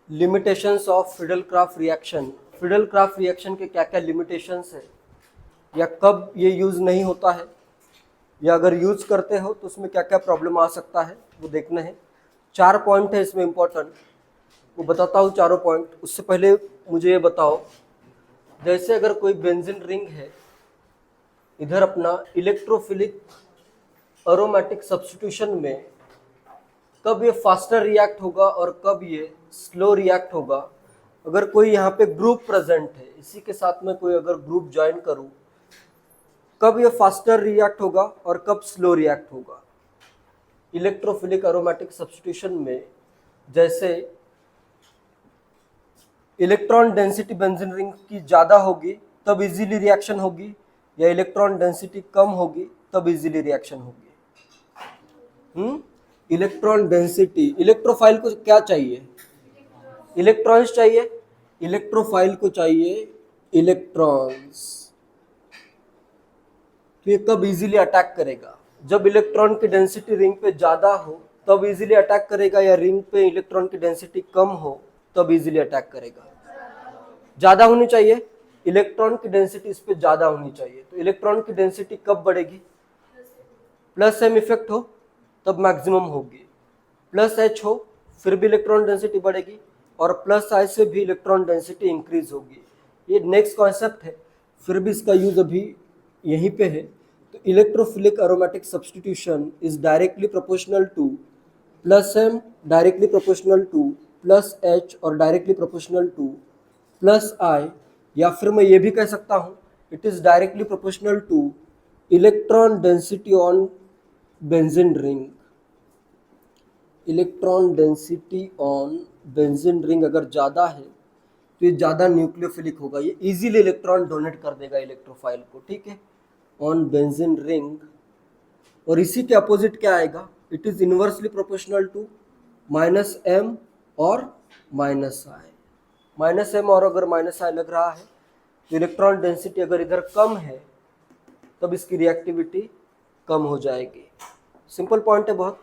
Limitations of Friedel-Crafts reaction. Friedel-Crafts reaction के क्या क्या लिमिटेशंस है, या कब ये यूज़ नहीं होता है, या अगर यूज़ करते हो तो उसमें क्या क्या प्रॉब्लम आ सकता है, वो देखना है। 4 पॉइंट है इसमें इम्पोर्टेंट, वो बताता हूँ चारों पॉइंट। उससे पहले मुझे ये बताओ, जैसे अगर कोई बेंजीन रिंग है, इधर अपना इलेक्ट्रोफिलिक अरोमेटिक सब्स्टिट्यूशन में कब ये फास्टर रिएक्ट होगा और कब ये स्लो रिएक्ट होगा। अगर कोई यहाँ पे ग्रुप प्रेजेंट है, इसी के साथ में कोई अगर ग्रुप ज्वाइन करूँ, कब ये फास्टर रिएक्ट होगा और कब स्लो रिएक्ट होगा। इलेक्ट्रोफिलिक अरोमेटिक सब्स्टिट्यूशन में जैसे इलेक्ट्रॉन डेंसिटी बेंजीन रिंग की ज़्यादा होगी तब इजीली रिएक्शन होगी, या इलेक्ट्रॉन डेंसिटी कम होगी तब इजीली रिएक्शन होगी। इलेक्ट्रॉन डेंसिटी, इलेक्ट्रोफाइल को क्या चाहिए, इलेक्ट्रॉन्स चाहिए, इलेक्ट्रोफाइल को चाहिए इलेक्ट्रॉन्स। तो ये कब इजीली अटैक करेगा, जब इलेक्ट्रॉन की डेंसिटी रिंग पे ज़्यादा हो तब इजीली अटैक करेगा, या रिंग पे इलेक्ट्रॉन की डेंसिटी कम हो तब इजीली अटैक करेगा। ज़्यादा होनी चाहिए, इलेक्ट्रॉन की डेंसिटी इस पे ज़्यादा होनी चाहिए। तो इलेक्ट्रॉन की डेंसिटी कब बढ़ेगी, प्लस एम इफेक्ट हो तब मैक्सिमम होगी, प्लस एच हो फिर भी इलेक्ट्रॉन डेंसिटी बढ़ेगी, और प्लस आई से भी इलेक्ट्रॉन डेंसिटी इंक्रीज होगी। ये नेक्स्ट कॉन्सेप्ट है, फिर भी इसका यूज अभी यहीं पे है। तो electrophilic aromatic substitution is directly proportional to plus M, directly proportional to plus H, और directly proportional to plus I, या फिर मैं ये भी कह सकता हूँ it is directly proportional to electron density on benzene ring. Electron density on benzene ring अगर ज़्यादा है तो ये ज़्यादा न्यूक्लियोफिलिक होगा, ये इजीली इलेक्ट्रॉन डोनेट कर देगा इलेक्ट्रोफाइल को, ठीक है, ऑन बेंजीन रिंग। और इसी के अपोजिट क्या आएगा, it is inversely proportional to minus M और माइनस आई। माइनस एम और अगर माइनस आई लग रहा है तो इलेक्ट्रॉन डेंसिटी अगर इधर कम है तब इसकी रिएक्टिविटी कम हो जाएगी। सिंपल पॉइंट है बहुत।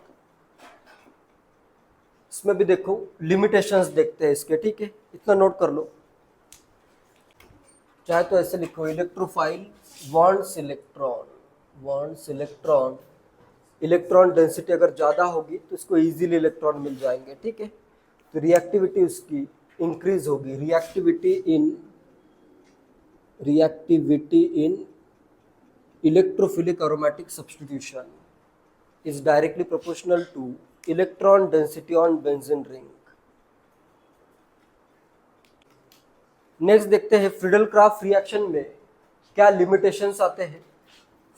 इसमें भी देखो लिमिटेशंस देखते हैं इसके, ठीक है, इतना नोट कर लो। चाहे तो ऐसे लिखो, electrophile wants electron, wants electron, electron density अगर ज़्यादा होगी तो इसको इजीली इलेक्ट्रॉन मिल जाएंगे, ठीक है। तो रिएक्टिविटी उसकी इंक्रीज होगी, reactivity in electrophilic aromatic substitution is directly proportional to electron density on benzene ring. Next देखते हैं फ्रीडल-क्राफ्ट रिएक्शन में क्या लिमिटेशंस आते हैं।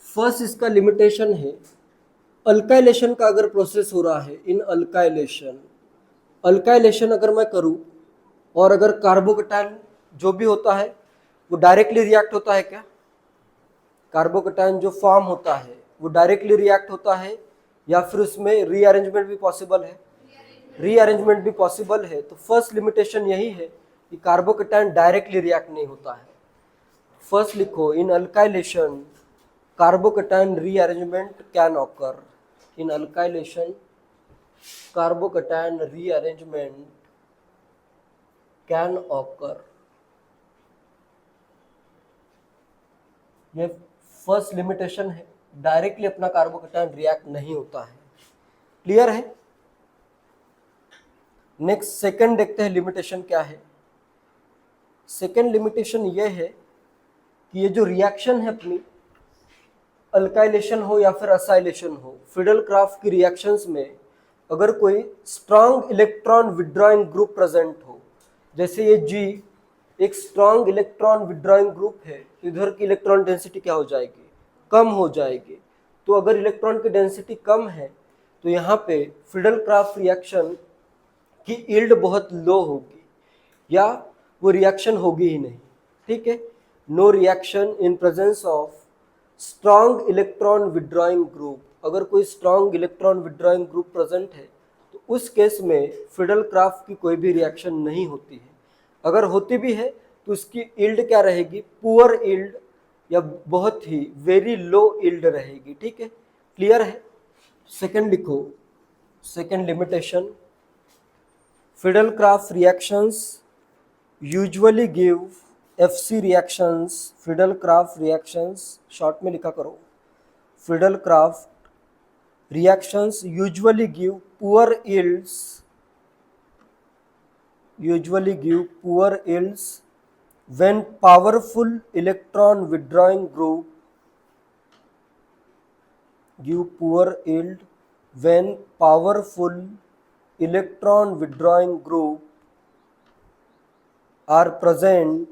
फर्स्ट इसका लिमिटेशन है, अल्काइलेशन का अगर प्रोसेस हो रहा है, इन अल्काइलेशन अगर मैं करूं और अगर कार्बोकटायन जो भी होता है वो डायरेक्टली रिएक्ट होता है क्या, कार्बोकटायन जो फॉर्म होता है वो डायरेक्टली रिएक्ट होता है, या फिर उसमें रीअरेंजमेंट भी पॉसिबल है, रीअरेंजमेंट भी पॉसिबल है। तो फर्स्ट लिमिटेशन यही है कि कार्बोकटायन डायरेक्टली रिएक्ट नहीं होता है। फर्स्ट लिखो, in alkylation carbocation rearrangement can occur, in alkylation carbocation rearrangement can occur. ये फर्स्ट लिमिटेशन है, डायरेक्टली अपना कार्बोकटायन रिएक्ट नहीं होता है। क्लियर है। नेक्स्ट सेकंड देखते हैं लिमिटेशन क्या है। सेकंड लिमिटेशन ये है कि ये जो रिएक्शन है अपनी, अल्काइलेशन हो या फिर असाइलेशन हो, फ्रीडल-क्राफ्ट की रिएक्शंस में अगर कोई strong electron withdrawing group present हो, जैसे ये G एक स्ट्रांग इलेक्ट्रॉन विड्रॉइंग ग्रुप है, तो इधर की इलेक्ट्रॉन डेंसिटी क्या हो जाएगी, कम हो जाएगी। तो अगर इलेक्ट्रॉन की डेंसिटी कम है तो यहाँ पे फ्रीडल-क्राफ्ट रिएक्शन की यील्ड बहुत लो होगी, या वो रिएक्शन होगी ही नहीं, ठीक है। No reaction in presence of strong electron withdrawing group. अगर कोई strong electron withdrawing group present है तो उस केस में फ्रीडल-क्राफ्ट की कोई भी रिएक्शन नहीं होती है। अगर होती भी है तो उसकी यील्ड क्या रहेगी, पुअर यील्ड, या बहुत ही वेरी लो यील्ड रहेगी, ठीक है। क्लियर है। सेकंड लिखो, second limitation, Friedel-Crafts reactions usually give FC reactions. Friedel-Crafts reactions short में लिखा करो. Friedel-Crafts reactions usually give poor yields. When powerful electron withdrawing group give poor yield when powerful electron withdrawing group are present.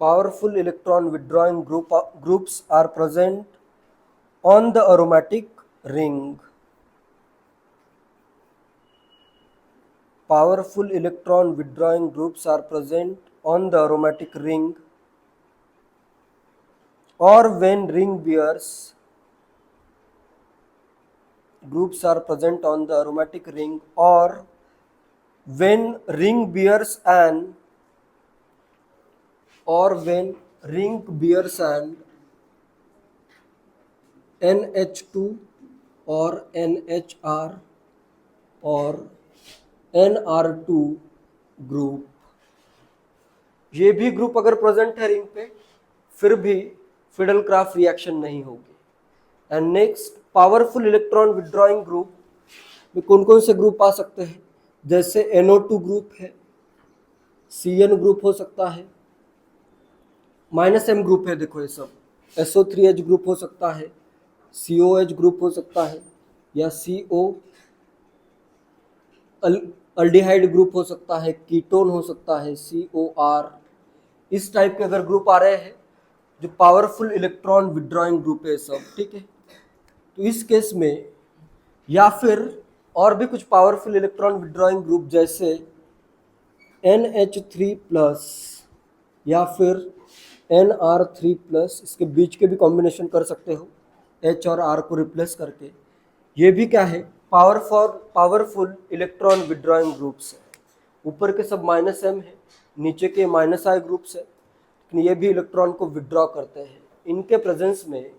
Powerful electron withdrawing groups are present on the aromatic ring. Powerful electron withdrawing groups are present on the aromatic ring, or when ring bears groups are present on the aromatic ring, or when ring bears an NH2 or NHR or NR2 group. ये भी group अगर present है ring पे फिर भी Friedel-Crafts reaction नहीं होगी. And next, powerful electron withdrawing group में कौन कौन से ग्रुप आ सकते हैं? जैसे NO2 ग्रुप है, CN ग्रुप हो सकता है, -M ग्रुप है, देखो ये सब, SO3H ग्रुप हो सकता है, COH ग्रुप हो सकता है, या CO अल्डिहाइड ग्रुप हो सकता है, कीटोन हो सकता है, COR. इस टाइप के अगर ग्रुप आ रहे हैं जो पावरफुल इलेक्ट्रॉन विड्रॉइंग ग्रुप है सब, ठीक है, तो इस केस में, या फिर और भी कुछ पावरफुल इलेक्ट्रॉन विड्रॉइंग ग्रुप जैसे NH3+ या फिर NR3+, इसके बीच के भी कॉम्बिनेशन कर सकते हो H और R को रिप्लेस करके. ये भी क्या है? पावरफुल इलेक्ट्रॉन विड्रॉइंग ग्रुप्स है. ऊपर के सब -M है, नीचे के -I ग्रुप्स है, लेकिन ये भी इलेक्ट्रॉन को विड्रॉ करते हैं. इनके प्रेजेंस में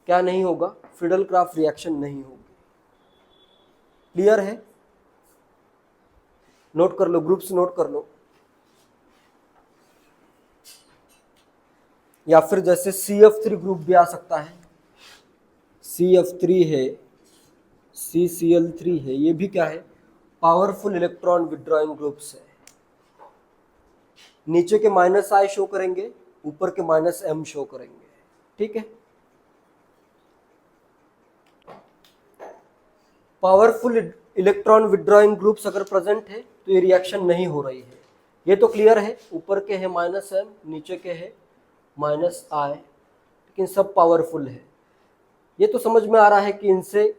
क्या नहीं होगा? Friedel-Crafts रिएक्शन नहीं होगी. क्लियर है? नोट कर लो, ग्रुप्स नोट कर लो. या फिर जैसे CF3 ग्रुप भी आ सकता है, CF3 है, CCl3 है, ये भी क्या है? पावरफुल इलेक्ट्रॉन विड्रॉइंग ग्रुप्स है. नीचे के -I शो करेंगे, ऊपर के -M शो करेंगे. ठीक है, पावरफुल इलेक्ट्रॉन विड्रॉइंग ग्रुप्स अगर प्रेजेंट है तो ये रिएक्शन नहीं हो रही है. ये तो क्लियर है, ऊपर के है -M, नीचे के है -I, लेकिन सब पावरफुल है. ये तो समझ में आ रहा है कि इनसे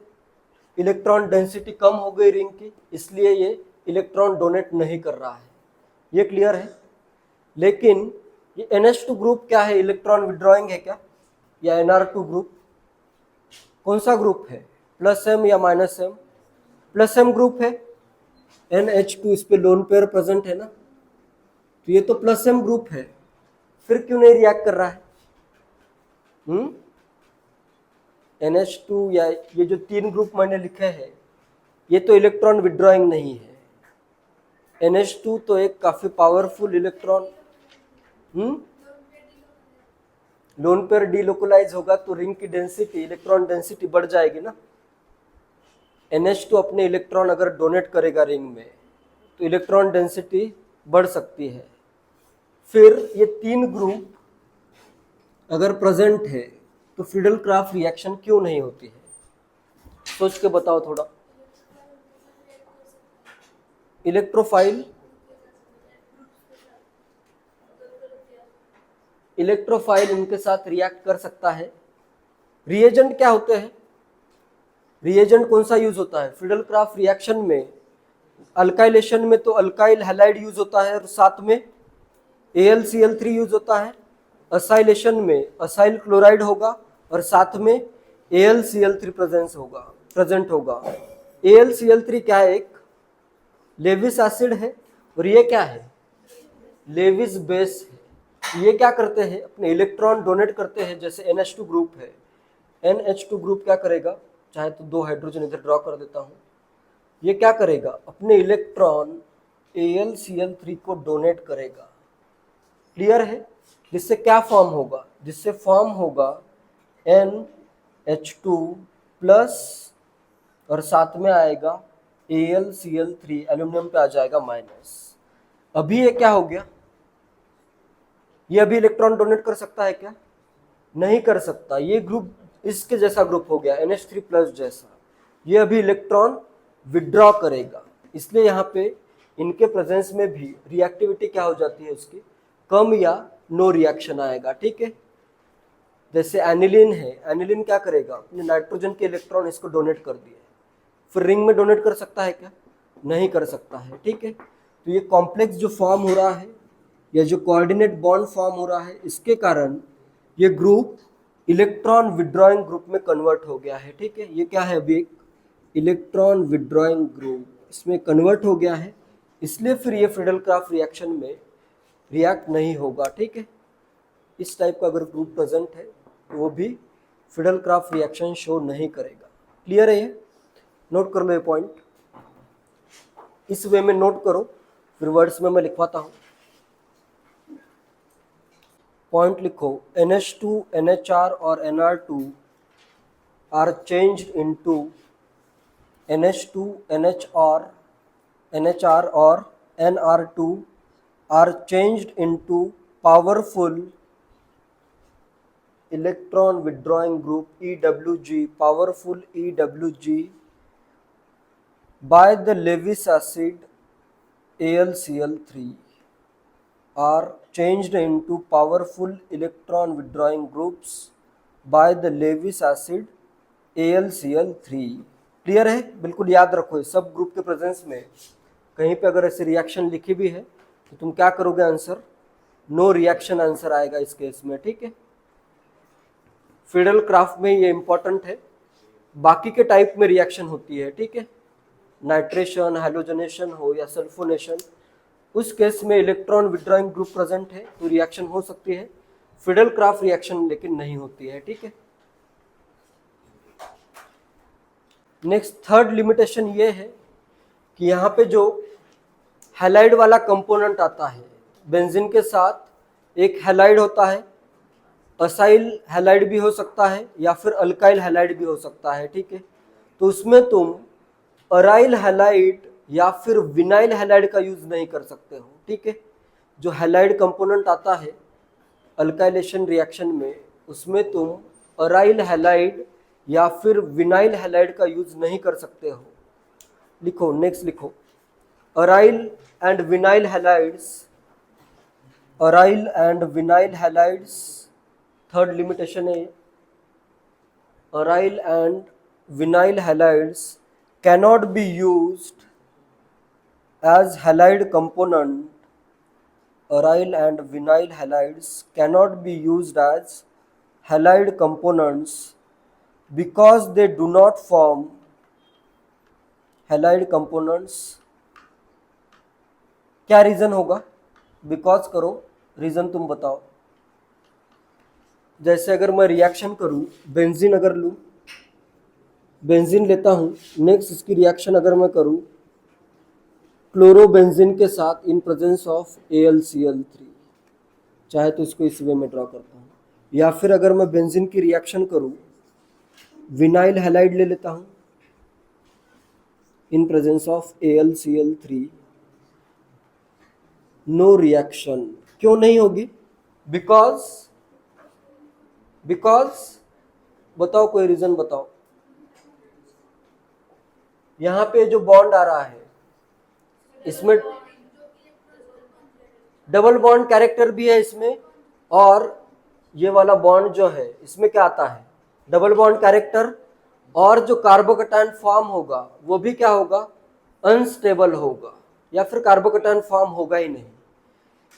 इलेक्ट्रॉन डेंसिटी कम हो गई रिंग की, इसलिए ये इलेक्ट्रॉन डोनेट नहीं कर रहा है. ये क्लियर है. लेकिन ये NH2 ग्रुप क्या है? इलेक्ट्रॉन विड्रॉइंग है क्या? या NR2 ग्रुप? कौन सा ग्रुप है? +M या -M? +M ग्रुप है. NH2 इस पे लोन पेयर प्रेजेंट है ना, तो ये तो +M ग्रुप है. फिर क्यों नहीं रिएक्ट कर रहा है? NH2 या ये जो 3 ग्रुप मैंने लिखे हैं, ये तो इलेक्ट्रॉन विड्रॉइंग नहीं है. NH2 तो एक काफी powerful electron, lone pair delocalise होगा तो रिंग की डेंसिटी, इलेक्ट्रॉन डेंसिटी बढ़ जाएगी ना. NH2 अपने इलेक्ट्रॉन अगर डोनेट करेगा रिंग में तो इलेक्ट्रॉन डेंसिटी बढ़ सकती है. फिर ये 3 ग्रुप अगर प्रेजेंट है तो Friedel-Crafts रिएक्शन क्यों नहीं होती है? सोच के बताओ थोड़ा. इलेक्ट्रोफाइल इनके साथ रिएक्ट कर सकता है. रिएजेंट क्या होते हैं? रिएजेंट कौन सा यूज होता है? Friedel-Crafts रिएक्शन में अल्काइलेशन में तो अल्काइल हैलाइड यूज होता है और साथ में AlCl3 यूज होता है. असाइलेशन में असाइल क्लोराइड होगा और साथ में AlCl3 प्रेजेंट होगा. AlCl3 क्या है? एक लेविस एसिड है और ये क्या है? लेविस बेस है. ये क्या करते हैं? अपने इलेक्ट्रॉन डोनेट करते हैं. जैसे NH2 ग्रुप है, NH2 ग्रुप क्या करेगा? चाहे तो 2 हाइड्रोजन इधर ड्रॉ कर देता हूँ. ये क्या करेगा, अपने इलेक्ट्रॉन AlCl3 को डोनेट करेगा। क्लियर है? जिससे क्या फॉर्म होगा, जिससे फॉर्म होगा NH2 प्लस और साथ में आएगा AlCl3, एल्यूमिनियम पे आ जाएगा माइनस। अभी ये क्या हो गया, ये अभी इलेक्ट्रॉन डोनेट कर सकता है क्या? नहीं कर सकता। ये ग्रुप इसके जैसा ग्रुप हो गया, NH3 प्लस जैसा। ये अभी इलेक्ट्रॉन विड्रॉ करेगा, इसलिए यहाँ पे इनके प्रेजेंस में भी रिएक्टिविटी क्या हो जाती है उसकी, कम या नो रिएक्शन आएगा। ठीक है, जैसे एनिलीन है, एनिलीन क्या करेगा, अपने नाइट्रोजन के इलेक्ट्रॉन इसको डोनेट कर दिए, फिर रिंग में डोनेट कर सकता है क्या? नहीं कर सकता है। ठीक है, तो ये कॉम्प्लेक्स जो फॉर्म हो रहा है या जो कोऑर्डिनेट बॉन्ड फॉर्म हो रहा है, इसके कारण ये ग्रुप इलेक्ट्रॉन विड्रॉइंग ग्रुप में कन्वर्ट हो गया है। ठीक है, ये क्या है, अभी एक इलेक्ट्रॉन विड्रॉइंग ग्रुप इसमें कन्वर्ट हो गया है, इसलिए फिर ये फ्रीडल-क्राफ्ट रिएक्शन में रिएक्ट नहीं होगा। ठीक है, इस टाइप का अगर ग्रुप प्रेजेंट है तो वो भी फ्रीडल-क्राफ्ट रिएक्शन शो नहीं करेगा। क्लियर है? ये नोट कर लो, ये पॉइंट इस वे में नोट करो, फिर वर्ड्स में मैं लिखवाता हूँ। पॉइंट लिखो, NH2, NHR और NR2 are changed into NH2, NHR और NR2 are changed into powerful electron withdrawing group EWG, powerful EWG by the Lewis acid AlCl3 are changed into powerful electron withdrawing groups by the Lewis acid AlCl3। Clear है? बिल्कुल याद रखो, सब group के presence में कहीं पे अगर ऐसी रिएक्शन लिखी भी है तो तुम क्या करोगे, आंसर नो रिएक्शन आंसर आएगा इस केस में। ठीक है, फ्रीडल-क्राफ्ट में ये इंपॉर्टेंट है, बाकी के टाइप में रिएक्शन होती है। ठीक है, नाइट्रेशन, हैलोजनेशन हो या सल्फोनेशन, उस केस में इलेक्ट्रॉन विड्रॉइंग ग्रुप प्रेजेंट है तो रिएक्शन हो सकती है, फ्रीडल-क्राफ्ट रिएक्शन लेकिन नहीं होती है। ठीक है, नेक्स्ट थर्ड लिमिटेशन ये है कि यहाँ पे जो हैलाइड वाला कंपोनेंट आता है, बेंजीन के साथ एक हैलाइड होता है, असाइल हैलाइड भी हो सकता है या फिर अल्काइल हैलाइड भी हो सकता है। ठीक है, तो उसमें तुम अराइल हैलाइड या फिर विनाइल हैलाइड का यूज नहीं कर सकते हो। ठीक है, जो हैलाइड कंपोनेंट आता है अल्काइलेशन रिएक्शन में, उसमें तुम अराइल हैलाइड या फिर विनाइल हैलाइड का यूज नहीं कर सकते हो। लिखो, नेक्स्ट लिखो, aryl and vinyl halides, aryl and vinyl halides, third limitation है, aryl and vinyl halides cannot be used as halide component, aryl and vinyl halides cannot be used as halide components because they do not form halide components। क्या reason होगा? Because करो, reason तुम बताओ। जैसे अगर मैं reaction करूं, benzene अगर लूं, बेंजीन लेता हूँ, नेक्स्ट इसकी रिएक्शन अगर मैं करूँ क्लोरोबेंजीन के साथ इन प्रेजेंस ऑफ AlCl3, चाहे तो इसको इस वे में ड्रॉ करता हूँ, या फिर अगर मैं बेंजीन की रिएक्शन करूँ विनाइल हैलाइड ले लेता हूँ in presence of AlCl3, no reaction. क्यों नहीं होगी? बिकॉज बताओ, कोई रीजन बताओ। यहाँ पे जो बॉन्ड आ रहा है इसमें डबल बॉन्ड कैरेक्टर भी है इसमें, और ये वाला बॉन्ड जो है इसमें क्या आता है, डबल बॉन्ड कैरेक्टर, और जो कार्बोकैटायन फॉर्म होगा वो भी क्या होगा, अनस्टेबल होगा, या फिर कार्बोकैटायन फॉर्म होगा ही नहीं।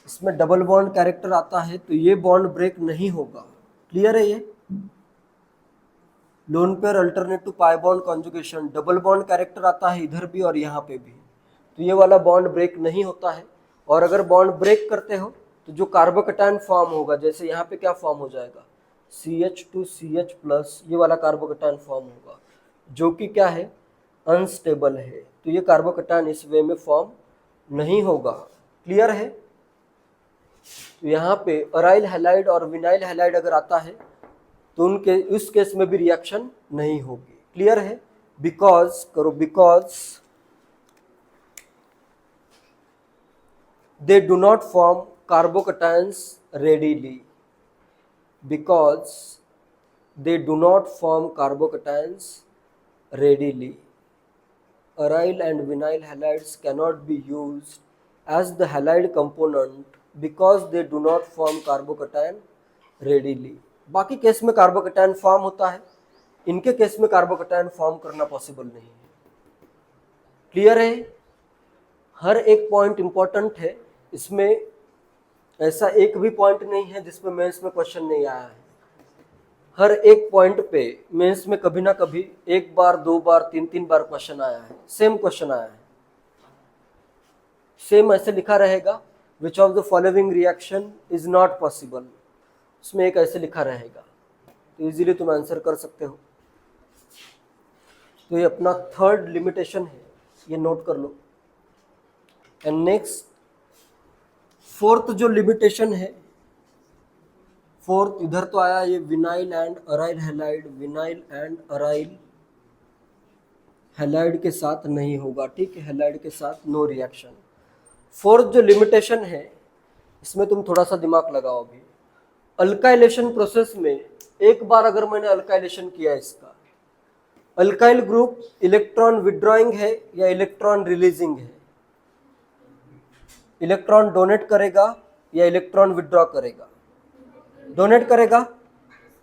इसमें डबल बॉन्ड कैरेक्टर आता है तो ये बॉन्ड ब्रेक नहीं होगा। क्लियर है? ये lone pair alternate to pi bond conjugation, double bond character आता है इधर भी और यहाँ पे भी, तो ये वाला बॉन्ड ब्रेक नहीं होता है। और अगर बॉन्ड ब्रेक करते हो तो जो कार्बोकैटायन फॉर्म होगा, जैसे यहाँ पे क्या फॉर्म हो जाएगा, CH2CH+, ये वाला कार्बोकैटायन फॉर्म होगा जो कि क्या है, अनस्टेबल है। तो ये कार्बोकैटायन इस वे में फॉर्म नहीं होगा। क्लियर है? तो यहाँ पे अराइल हैलाइड और विनाइल हैलाइड अगर आता है तो उनके उस केस में भी रिएक्शन नहीं होगी। क्लियर है? बिकॉज करो, because they do not form carbocations readily, because they do not form carbocations readily. Aryl and vinyl halides cannot be used as the halide component because they do not form carbocation readily. बाकी case में carbocation form होता है, इनके case में carbocation form करना possible नहीं है। Clear है? हर एक पॉइंट इंपॉर्टेंट है, इसमें ऐसा एक भी पॉइंट नहीं है जिसमें मेंस में क्वेश्चन नहीं आया है। हर एक पॉइंट पे मेंस में कभी ना कभी एक बार, दो बार, तीन बार क्वेश्चन आया है, सेम क्वेश्चन आया है। सेम ऐसे लिखा रहेगा, which of the following reaction is not possible, उसमें एक ऐसे लिखा रहेगा, तो इजीली तुम आंसर कर सकते हो। तो ये अपना थर्ड लिमिटेशन है, ये नोट कर लो। एंड नेक्स्ट फोर्थ जो लिमिटेशन है, फोर्थ इधर तो आया, ये vinyl and aryl halide, vinyl and aryl halide के साथ नहीं होगा, ठीक है, हैलाइड के साथ नो रिएक्शन। फोर्थ जो लिमिटेशन है, इसमें तुम थोड़ा सा दिमाग लगाओ अभी। अल्काइलेशन प्रोसेस में एक बार अगर मैंने अल्काइलेशन किया, इसका अल्काइल ग्रुप इलेक्ट्रॉन विड्रॉइंग है या इलेक्ट्रॉन रिलीजिंग है? इलेक्ट्रॉन डोनेट करेगा या इलेक्ट्रॉन विड्रॉ करेगा? डोनेट करेगा,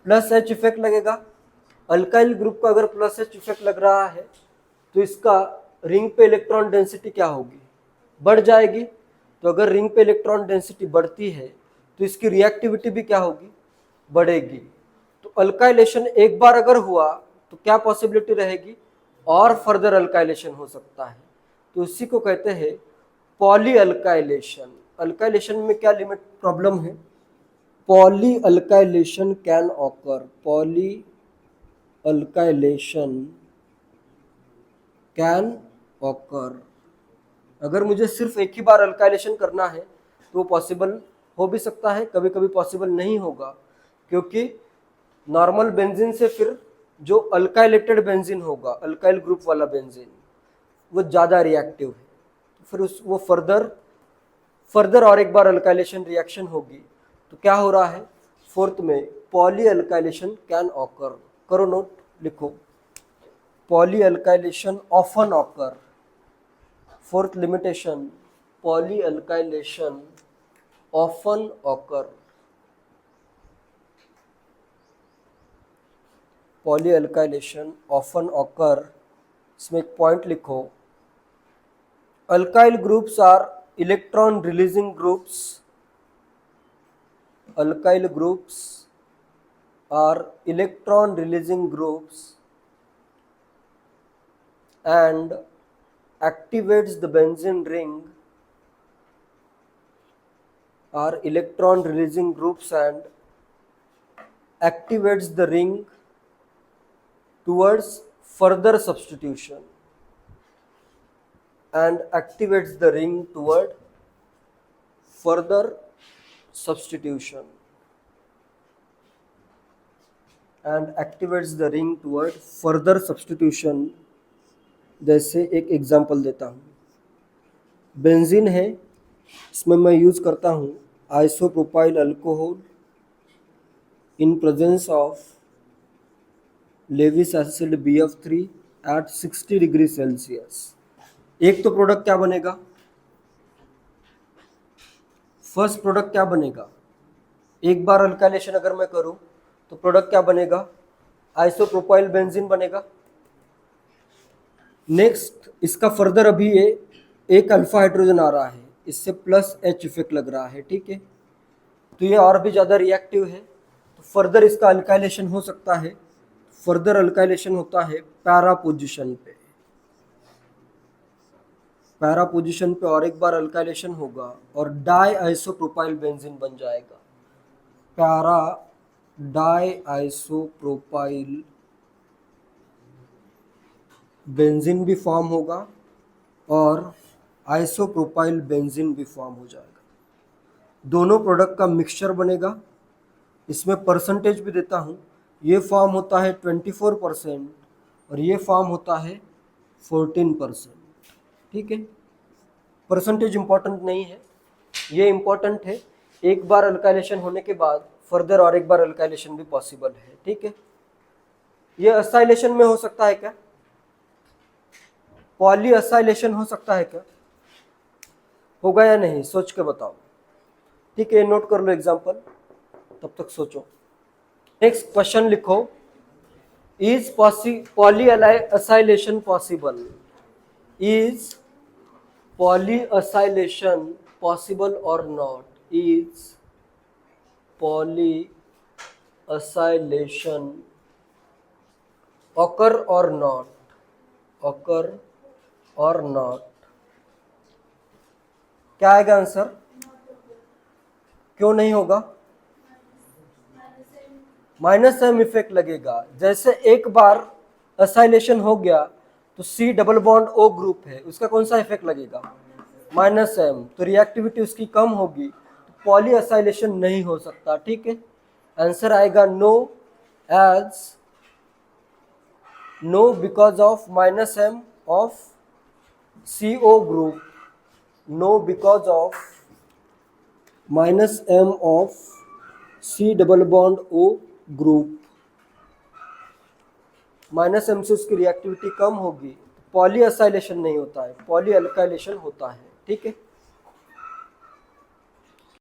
प्लस एच इफेक्ट लगेगा। अल्काइल ग्रुप का अगर प्लस एच इफेक्ट लग रहा है तो इसका रिंग पे इलेक्ट्रॉन डेंसिटी क्या होगी? बढ़ जाएगी। तो अगर रिंग पे इलेक्ट्रॉन डेंसिटी बढ़ती है तो इसकी रिएक्टिविटी भी क्या होगी? बढ़ेगी। तो अल्काइलेशन एक बार अगर हुआ तो क्या पॉसिबिलिटी रहेगी? और फर्दर अल्काइलेशन हो सकता है, तो इसी को कहते हैं पॉली अल्काइलेशन। अल्काइलेशन में क्या लिमिट प्रॉब्लम है? Poly alkylation can occur, poly alkylation can occur. अगर मुझे सिर्फ एक ही बार अल्काइलेशन करना है तो वो पॉसिबल हो भी सकता है, कभी कभी पॉसिबल नहीं होगा, क्योंकि नॉर्मल बेंजीन से फिर जो अल्काइलेटेड बेंजीन होगा, अल्काइल ग्रुप वाला बेंजीन, वो ज़्यादा रिएक्टिव है, फिर वो फर्दर और एक बार अल्काइलेशन रिएक्शन होगी। तो क्या हो रहा है? फोर्थ में पॉली अल्काइलेशन कैन ऑकर। करो नोट, लिखो, poly alkylation often occur. Fourth limitation, poly alkylation often occur. Poly alkylation often occur, इसमें एक पॉइंट लिखो, alkyl groups are electron releasing groups. Alkyl groups are electron releasing groups and activates the benzene ring, are electron releasing groups and activates the ring towards further substitution, and activates the ring toward further substitution, and activates the ring toward further substitution। जैसे एक example देता हूँ, benzene है, इसमें मैं use करता हूँ isopropyl alcohol in presence of Lewis acid BF3 at 60 degree Celsius. एक तो प्रोडक्ट क्या बनेगा? फर्स्ट प्रोडक्ट क्या बनेगा? एक बार अल्काइलेशन अगर मैं करूं तो प्रोडक्ट क्या बनेगा? आइसोप्रोपाइल बेंजीन बनेगा। नेक्स्ट इसका फर्दर अभी ये एक अल्फा हाइड्रोजन आ रहा है, इससे प्लस एच इफेक्ट लग रहा है, ठीक है, तो ये और भी ज़्यादा रिएक्टिव है, तो फर्दर इसका अल्काइलेशन हो सकता है। फर्दर अल्काइलेशन होता है पैरा पोजीशन पे, पैरा पोजीशन पे और एक बार अल्काइलेशन होगा और डाई आइसोप्रोपाइल बेंजीन बन जाएगा। पैरा डाई आइसोप्रोपाइल बेंजीन भी फॉर्म होगा और आइसोप्रोपाइल बेंजीन भी फॉर्म हो जाएगा। दोनों प्रोडक्ट का मिक्सचर बनेगा। इसमें परसेंटेज भी देता हूँ, ये फॉर्म होता है 24% और ये फॉर्म होता है 14%। ठीक है, परसेंटेज इंपॉर्टेंट नहीं है, ये इंपॉर्टेंट है एक बार अल्काइलेशन होने के बाद फर्दर और एक बार अल्काइलेशन भी पॉसिबल है। ठीक है, ये असाइलेशन में हो सकता है क्या? पॉली असाइलेशन हो सकता है क्या? होगा या नहीं, सोच के बताओ। ठीक है, नोट कर लो एग्जांपल, तब तक सोचो। नेक्स्ट क्वेश्चन लिखो, is poly acylation possible? Is poly acylation possible और not? Is poly acylation occur or not? occur or not? क्या आएगा आंसर? क्यों नहीं होगा? माइनस एम इफेक्ट लगेगा। जैसे एक बार असाइलेशन हो गया तो C double bond O group है, उसका कौन सा इफेक्ट लगेगा? माइनस एम, तो रिएक्टिविटी उसकी कम होगी, तो पॉली असाइलेशन नहीं हो सकता। ठीक है, आंसर आएगा no, as no because of minus m of CO group, no because of minus m of C double bond O group, minus M से उसकी रिएक्टिविटी कम होगी, पॉली असाइलेशन नहीं होता है, पॉली अल्काइलेशन होता है। ठीक है।